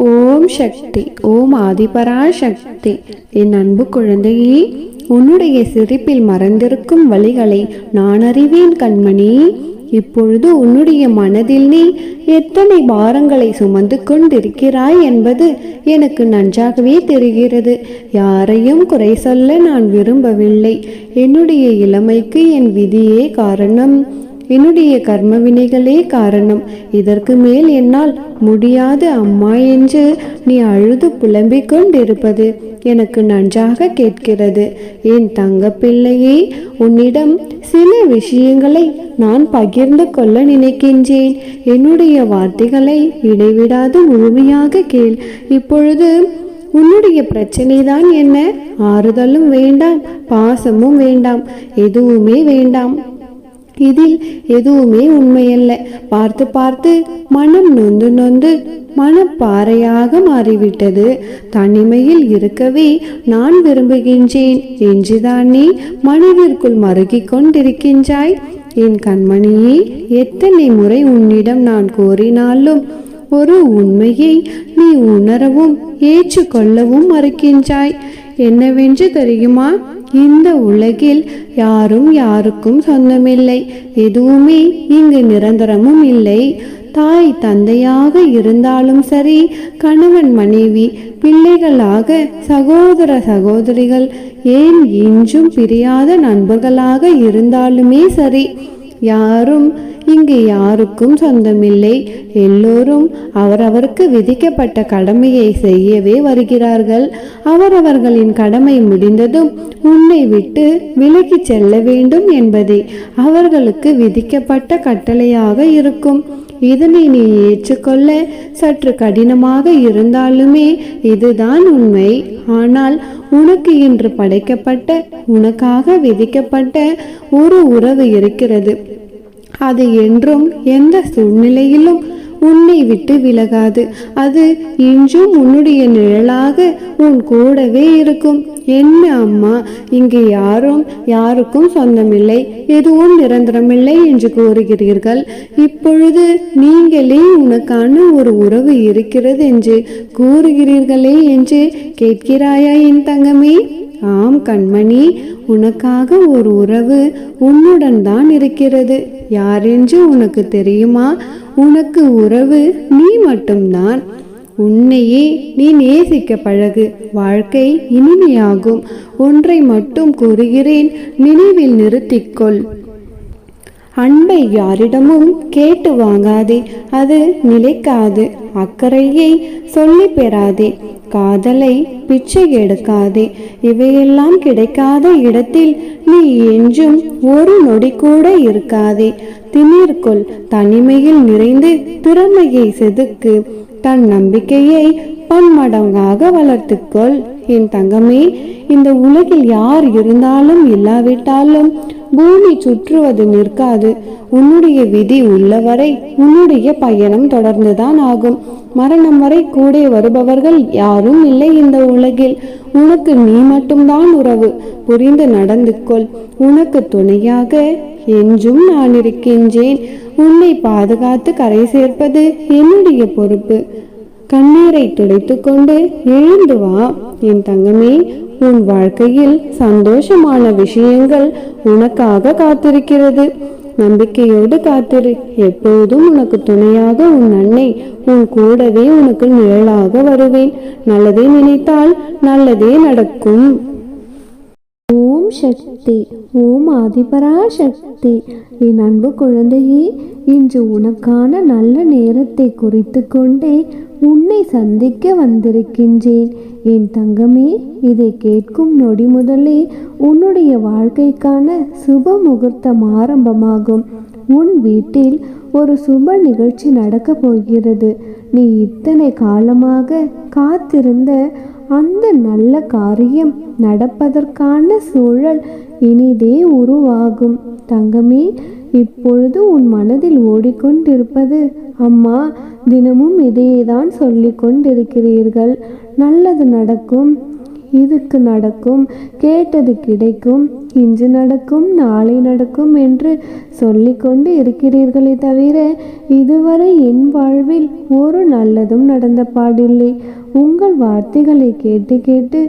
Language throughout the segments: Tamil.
ஓம் சக்தி. ஓம் ஆதிபரா சக்தி. என் அன்பு குழந்தையே, உன்னுடைய சிரிப்பில் மறைந்திருக்கும் வழிகளை நான் அறிவேன் கண்மணி. இப்பொழுது உன்னுடைய மனதில் நீ எத்தனை பாரங்களை சுமந்து கொண்டிருக்கிறாய் என்பது எனக்கு நன்றாகவே தெரிகிறது. யாரையும் குறை சொல்ல நான் விரும்பவில்லை. என்னுடைய இளமைக்கு என் விதியே காரணம், என்னுடைய கர்ம வினைகளே காரணம். இதற்கு மேல் என்னால் முடியாது அம்மா என்று நீ அழுது புலம்பிக் கொண்டிருப்பது எனக்கு நன்றாக கேட்கிறது. என் தங்க பிள்ளையே, உன்னிடம் சில விஷயங்களை நான் பகிர்ந்து கொள்ள நினைக்கின்றேன். என்னுடைய வார்த்தைகளை இடைவிடாது முழுமையாக கேள். இப்பொழுது உன்னுடைய பிரச்சனை தான் என்ன? ஆறுதலும் வேண்டாம், பாசமும் வேண்டாம், எதுவுமே வேண்டாம். இதில் எதுவுமே உண்மையல்ல. பார்த்து பார்த்து மனம் நொந்து நொந்து மனப்பாறையாக மாறிவிட்டது. தனிமையில் இருக்கவே நான் விரும்புகின்றேன் என்றுதான் நீ மனதிற்குள் மருகிக் கொண்டிருக்கின்றாய். என் கண்மணியே, எத்தனை முறை உன்னிடம் நான் கோரினாலும் ஒரு உண்மையை நீ உணரவும் ஏற்றுக்கொள்ளவும் மறுக்கின்றாய். என்னவென்று தெரியுமா? இந்த உலகில் யாரும் யாருக்கும் சொந்தமில்லை. எதுவுமே இங்கு நிரந்தரமும் இல்லை. தாய் தந்தையாக இருந்தாலும் சரி, கணவன் மனைவி, பிள்ளைகளாக, சகோதர சகோதரிகள், ஏன் இன்றும் பிரியாத நண்பர்களாக இருந்தாலுமே சரி, யாரும் இங்கு யாருக்கும் சொந்தமில்லை. எல்லோரும் அவரவருக்கு விதிக்கப்பட்ட கடமையை செய்யவே வருகிறார்கள். அவரவர்களின் கடமை முடிந்ததும் உன்னை விட்டு விலகி செல்ல வேண்டும் என்பதே அவர்களுக்கு விதிக்கப்பட்ட கட்டளையாக இருக்கும். இதனை நீ ஏற்றுக்கொள்ள சற்று கடினமாக இருந்தாலுமே இதுதான் உண்மை. ஆனால் உனக்கு இன்று படைக்கப்பட்ட, உனக்காக விதிக்கப்பட்ட ஒரு உறவு இருக்கிறது. அது என்றும் எந்த சூழ்நிலையிலும் உன்னை விட்டு விலகாது. அது இன்றும் உன்னுடைய நிழலாக உன் கூடவே இருக்கும். என்ன அம்மா, இங்கு யாரும் யாருக்கும் சொந்தமில்லை, எதுவும் நிரந்தரமில்லை என்று கூறுகிறீர்கள். இப்பொழுது நீங்களே உனக்கான ஒரு உறவு இருக்கிறது என்று கூறுகிறீர்களே என்று கேட்கிறாயா என் தங்கமே? ஆம் கண்மணி, உனக்காக ஒரு உறவு உன்னுடன் தான் இருக்கிறது. யாரென்று உனக்கு தெரியுமா? உனக்கு உறவு நீ மட்டும்தான். உன்னையே நீ நேசிக்க பழகு, வாழ்க்கை இனிமையாகும். ஒன்றை மட்டும் கூறுகிறேன், நினைவில் நிறுத்திக்கொள். அன்பை யாரிடமும் கேட்டு வாங்காதே, அது நிலைக்காது. அக்கறையை சொல்லி பெறாதே, காதலை பிச்சை எடுக்காதே. இவையெல்லாம் கிடைக்காத இடத்தில் நீ என்றும் ஒரு நொடி கூட இருக்காதே. திமிர்கொள், தனிமையில் நிறைந்து திறமையை செதுக்கு, தன் நம்பிக்கையை பன்மடங்காக வளர்த்துக்கொள். என் தங்கமே, இந்த உலகில் யார் இருந்தாலும் இல்லாவிட்டாலும் பூமி சுற்றுவது நிற்காது. உன்னுடைய விதி உள்ளவரை உன்னுடைய பயணம் தொடர்ந்துதான் ஆகும். மரணம் வரை கூட வருபவர்கள் யாரும் இல்லை இந்த உலகில். உனக்கு நீ மட்டும்தான் உறவு. புரிந்து நடந்து கொள். உனக்கு துணையாக என்றும் நான் இருக்கின்றேன். உன்னை பாதுகாத்து கரை சேர்ப்பது என்னுடைய பொறுப்பு. கண்ணீரை துடைத்து கொண்டு எழுந்து வா என் தங்கமே. உன் வாழ்க்கையில் சந்தோஷமான விஷயங்கள் உனக்காக காத்திருக்கிறது. நம்பிக்கையோடு காத்திரு. எப்போதும் உனக்கு துணையாக உன் அன்னை உன் கூடவே உனக்கு நிழலாக வருவேன். நல்லதே நினைத்தால் நல்லதே நடக்கும். ஓம் சக்தி. ஓம் ஆதிபரா சக்தி. என் அன்பு குழந்தையே, இன்று உனக்கான நல்ல நேரத்தை குறித்து கொண்டே உன்னை சந்திக்க வந்திருக்கின்றேன். என் தங்கமே, இதை கேட்கும் நொடி முதலே உன்னுடைய வாழ்க்கைக்கான சுப முகூர்த்தம் ஆரம்பமாகும். உன் வீட்டில் ஒரு சுப நிகழ்ச்சி நடக்கப் போகிறது. நீ இத்தனை காலமாக காத்திருந்த அந்த நல்ல காரியம் நடப்பதற்கான சூழல் இனிதே உருவாகும். தங்கமே, இப்பொழுது உன் மனதில் ஓடிக்கொண்டிருப்பது, அம்மா தினமும் இதையேதான் சொல்லி கொண்டிருக்கிறீர்கள், நல்லது நடக்கும், இதுக்கு நடக்கும், கேட்டது கிடைக்கும், இன்று நடக்கும், நாளை நடக்கும் என்று சொல்லிக்கொண்டு இருக்கிறீர்களே தவிர இதுவரை என் வாழ்வில் ஒரு நல்லதும் நடந்த பாடில்லை. உங்கள் வார்த்தைகளை கேட்டு கேட்டு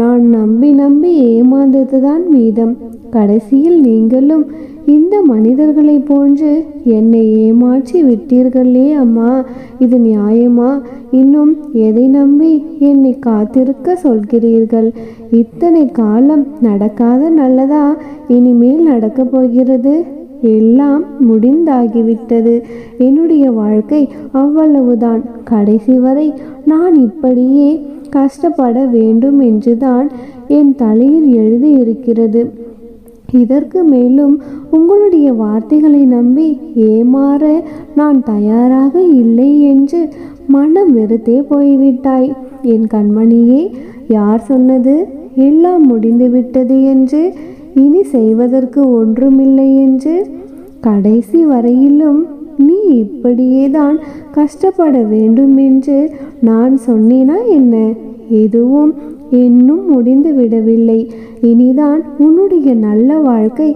நான் நம்பி நம்பி ஏமாந்ததுதான் மீதம். கடைசியில் நீங்களும் இந்த மனிதர்களை போன்று என்னை ஏமாற்றி விட்டீர்களே அம்மா, இது நியாயமா? இன்னும் எதை நம்பி என்னை காத்திருக்க சொல்கிறீர்கள்? இத்தனை காலம் நடக்காத நல்லதா இனிமேல் நடக்கப் போகிறது? எல்லாம் முடிந்தாகிவிட்டது. என்னுடைய வாழ்க்கை அவ்வளவுதான். கடைசி வரை நான் இப்படியே கஷ்டப்பட வேண்டும் என்றுதான் என் தலையில் எழுதியிருக்கிறது. இதற்கு மேலும் உங்களுடைய வார்த்தைகளை நம்பி ஏமாற நான் தயாராக இல்லை என்று மனம் வெறுத்தே போய்விட்டாய். என் கண்மணியே, யார் சொன்னது எல்லாம் முடிந்துவிட்டது என்று, இனி செய்வதற்கு ஒன்றுமில்லை என்று? கடைசி வரையிலும் நீ இப்படியேதான் கஷ்டப்பட வேண்டும் என்று நான் சொன்னேனா என்ன? எதுவும் இன்னும் முடிந்து விடவில்லை. இனிதான் உன்னுடைய நல்ல வாழ்க்கை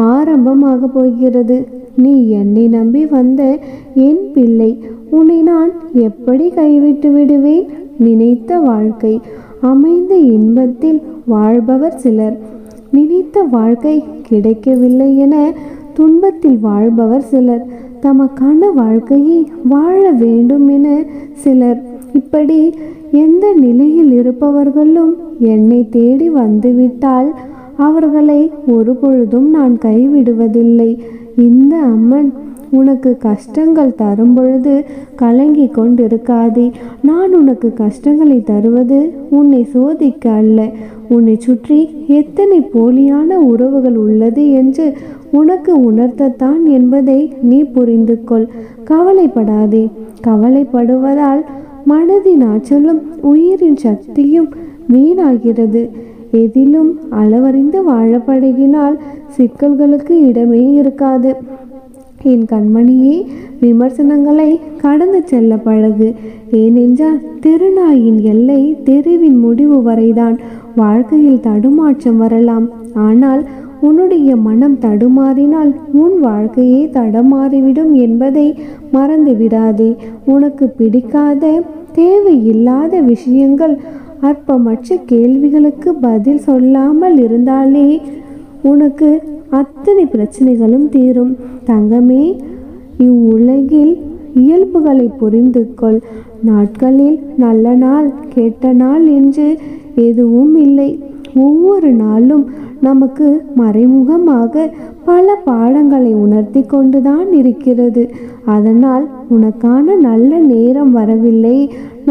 ஆரம்பமாக போகிறது. நீ என்னை நம்பி வந்த என் பிள்ளை, உன்னை நான் எப்படி கைவிட்டு விடுவேன்? நினைத்த வாழ்க்கை அமைந்த இன்பத்தில் வாழ்பவர் சிலர், நினைத்த வாழ்க்கை கிடைக்கவில்லை என துன்பத்தில் வாழ்பவர் சிலர், தமக்கான வாழ்க்கையை வாழ வேண்டும் என சிலர். இப்படி எந்த நிலையில் இருப்பவர்களும் என்னை தேடி வந்துவிட்டால் அவர்களை ஒரு பொழுதும் நான் கைவிடுவதில்லை. இந்த அம்மன் உனக்கு கஷ்டங்கள் தரும் பொழுது கலங்கி கொண்டிருக்காதே. நான் உனக்கு கஷ்டங்களை தருவது உன்னை சோதிக்க அல்ல, உன்னை சுற்றி எத்தனை போலியான உறவுகள் உள்ளது என்று உனக்கு உணர்த்தத்தான் என்பதை நீ புரிந்து கொள். கவலைப்படாதே. கவலைப்படுவதால் மனதின் ஆற்றலும் உயிரின் சக்தியும் வீணாகிறது. எதிலும் அளவறிந்து வாழப்பழகினால் சிக்கல்களுக்கு இடமே இருக்காது. என் கண்மணியே, விமர்சனங்களை கடந்து செல்ல பழகு. ஏனென்றால் தெருநாயின் எல்லை தெருவின் முடிவு வரைதான். வாழ்க்கையில் தடுமாற்றம் வரலாம், ஆனால் உன்னுடைய மனம் தடுமாறினால் உன் வாழ்க்கையே தடமாறிவிடும் என்பதை மறந்து விடாதே. உனக்கு பிடிக்காத தேவையில்லாத விஷயங்கள், அற்பமற்ற கேள்விகளுக்கு பதில் சொல்லாமல் இருந்தாலே உனக்கு அத்தனை பிரச்சனைகளும் தீரும். தங்கமே, இவ்வுலகில் இயல்புகளை புரிந்து கொள். நாட்களில் நல்ல நாள் கெட்ட நாள் என்று எதுவும் இல்லை. ஒவ்வொரு நாளும் நமக்கு மறைமுகமாக பல பாடங்களை உணர்த்தி கொண்டுதான் இருக்கிறது. அதனால் உனக்கான நல்ல நேரம் வரவில்லை,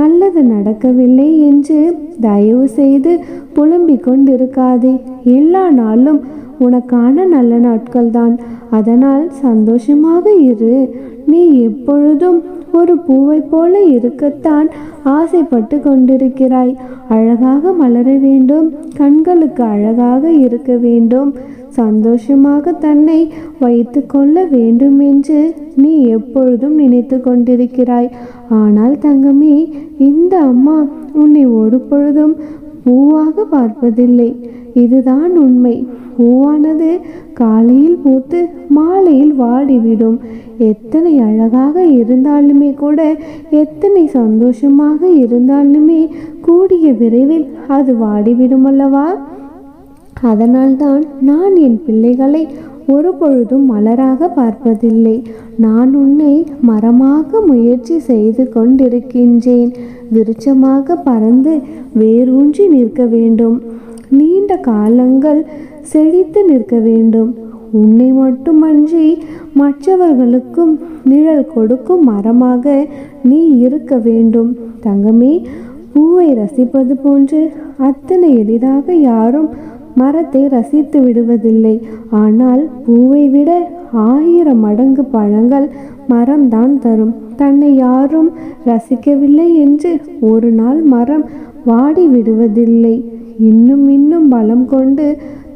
நல்லது நடக்கவில்லை என்று தயவு செய்து புலம்பிக் கொண்டிருக்காதே. எல்லா நாளும் உனக்கான நல்ல நாட்கள் தான். அதனால் சந்தோஷமாக இரு. நீ எப்பொழுதும் ஒரு பூவை போல இருக்கத்தான் ஆசைப்பட்டு கொண்டிருக்கிறாய். அழகாக மலர வேண்டும், கண்களுக்கு அழகாக இருக்க வேண்டும், சந்தோஷமாக தன்னை வைத்து கொள்ள வேண்டும் என்று நீ எப்பொழுதும் நினைத்து கொண்டிருக்கிறாய். ஆனால் தங்கமே, இந்த அம்மா உன்னை ஒரு பொழுதும் பூவாக பார்ப்பதில்லை. இதுதான் உண்மை. பூவானது காலையில் பூத்து மாலையில் வாடிவிடும். எத்தனை அழகாக இருந்தாலுமே கூட, எத்தனை சந்தோஷமாக இருந்தாலுமே கூடிய விரைவில் அது வாடிவிடும் அல்லவா? அதனால்தான் நான் என் பிள்ளைகளை ஒரு பொழுதும் மலராக பார்ப்பதில்லை. நான் உன்னை மரமாக முயற்சி செய்து கொண்டிருக்கின்றேன். விருட்சமாக பறந்து வேரூன்றி நிற்க வேண்டும். நீண்ட காலங்கள் செழித்து நிற்க வேண்டும். உன்னை மட்டுமன்றி மற்றவர்களுக்கும் நிழல் கொடுக்கும் மரமாக நீ இருக்க வேண்டும். தங்கமே, பூவை ரசிப்பது போன்று அத்தனை எளிதாக யாரும் மரத்தை ரசித்து விடுவதில்லை. ஆனால் பூவை விட 1000 மடங்கு பழங்கள் மரம்தான் தரும். தன்னை யாரும் ரசிக்கவில்லை என்று ஒரு நாள் மரம் வாடி விடுவதில்லை. இன்னும் இன்னும் பலம் கொண்டு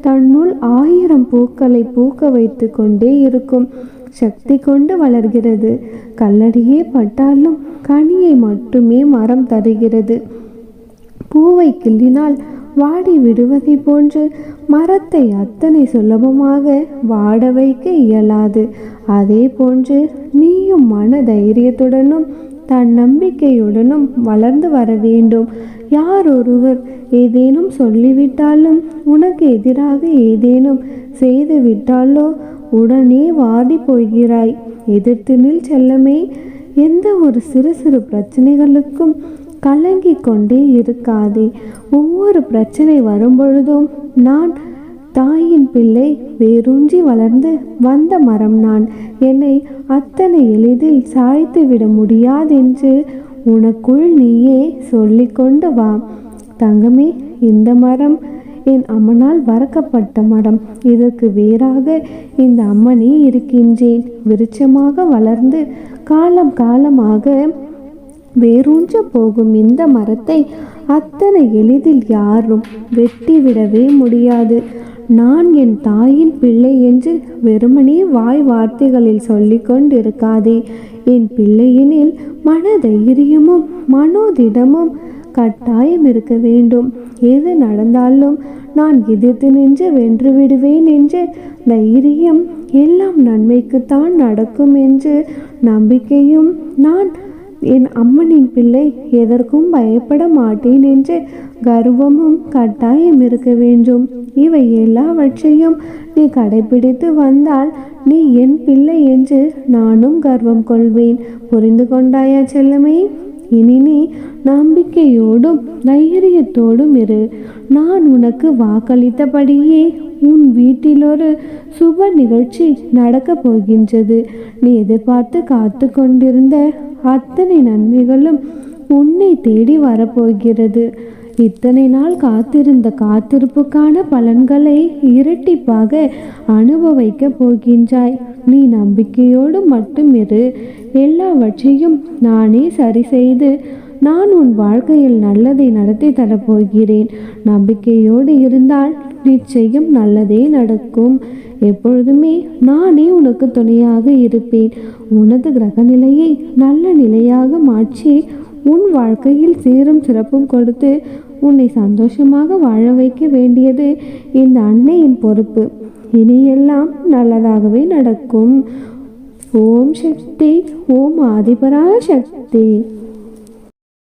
தன்னுள் 1000 பூக்களை பூக்க வைத்து கொண்டே இருக்கும். சக்தி கொண்டு வளர்கிறது. கல்லடியே பட்டாலும் கனியை மட்டுமே மரம் தருகிறது. பூவை கிள்ளினால் வாடி விடுவதை போன்று மரத்தை அத்தனை சுலபமாக வாட வைக்க இயலாது. அதே போன்று நீயும் மன தைரியத்துடனும் தன்னம்பிக்கையுடனும் வளர்ந்து வர வேண்டும். யார் ஒருவர் ஏதேனும் சொல்லிவிட்டாலும் உனக்கு எதிராக ஏதேனும் செய்து விட்டாலோ உடனே வாடி போகிறாய். எதிர்த்து நில் செல்லமே. எந்த ஒரு சிறு சிறு பிரச்சனைகளுக்கும் கலங்கி கொண்டே இருக்காதே. ஒவ்வொரு பிரச்சனை வரும்பொழுதும் நான் தாயின் பிள்ளை, வேரூன்றி வளர்ந்து வந்த மரம் நான், என்னை அத்தனை எளிதில் சாய்த்து விட முடியாதென்று உனக்குள் நீயே சொல்லிக்கொண்டு வா. தங்கமே, இந்த மரம் என் அம்மனால் வளர்க்கப்பட்ட மரம். இதற்கு வேறாக இந்த அம்மனே இருக்கின்றேன். விருட்சமாக வளர்ந்து காலம் காலமாக வேரூன்ற போகும் இந்த மரத்தை அத்தனை எளிதில் யாரும் வெட்டிவிடவே முடியாது. நான் என் தாயின் பிள்ளை என்று வெறுமனே வாய் வார்த்தைகளில் சொல்லிக் கொண்டிருக்காதே. என் பிள்ளையினில் மன தைரியமும் மனோதிடமும் கட்டாயம் இருக்க வேண்டும். எது நடந்தாலும் நான் எதிர்த்து நின்று வென்று விடுவேன் என்ற தைரியம், எல்லாம் நன்மைக்குத்தான் நடக்கும் என்று நம்பிக்கையும், நான் என் அம்மனின் பிள்ளை, எதற்கும் பயப்பட மாட்டேன் என்ற கர்வமும் கட்டாயம் இருக்க வேண்டும். இவை எல்லாவற்றையும் நீ கடைபிடித்து வந்தால் நீ என் பிள்ளை என்று நானும் கர்வம் கொள்வேன். புரிந்து கொண்டாயா செல்லமே? இனி நீ நம்பிக்கையோடும் தைரியத்தோடும் இரு. நான் உனக்கு வாக்களித்தபடியே உன் வீட்டில் ஒரு சுப நிகழ்ச்சி நடக்கப் போகின்றது. நீ எதிர்பார்த்து காத்து கொண்டிருந்த அத்தனை நன்மைகளும் உன்னை தேடி வரப்போகிறது. இத்தனை நாள் காத்திருந்த காத்திருப்புக்கான பலன்களை இரட்டிப்பாக அனுபவிக்கப் போகின்றாய். நீ நம்பிக்கையோடு மட்டும் இரு. எல்லாவற்றையும் நானே சரி செய்து நான் உன் வாழ்க்கையில் நல்லதை நடத்தி தரப்போகிறேன். நம்பிக்கையோடு இருந்தால் நிச்சயம் நல்லதே நடக்கும். எப்பொழுதுமே நானே உனக்கு துணையாக இருப்பேன். உனது கிரக நிலையை நல்ல நிலையாக மாற்றி உன் வாழ்க்கையில் சீரும் சிறப்பும் கொடுத்து உன்னை சந்தோஷமாக வாழ வைக்க வேண்டியது இந்த அன்னையின் பொறுப்பு. இனியெல்லாம் நல்லதாகவே நடக்கும். ஓம் சக்தி, ஓம் ஆதிபரா சக்தி.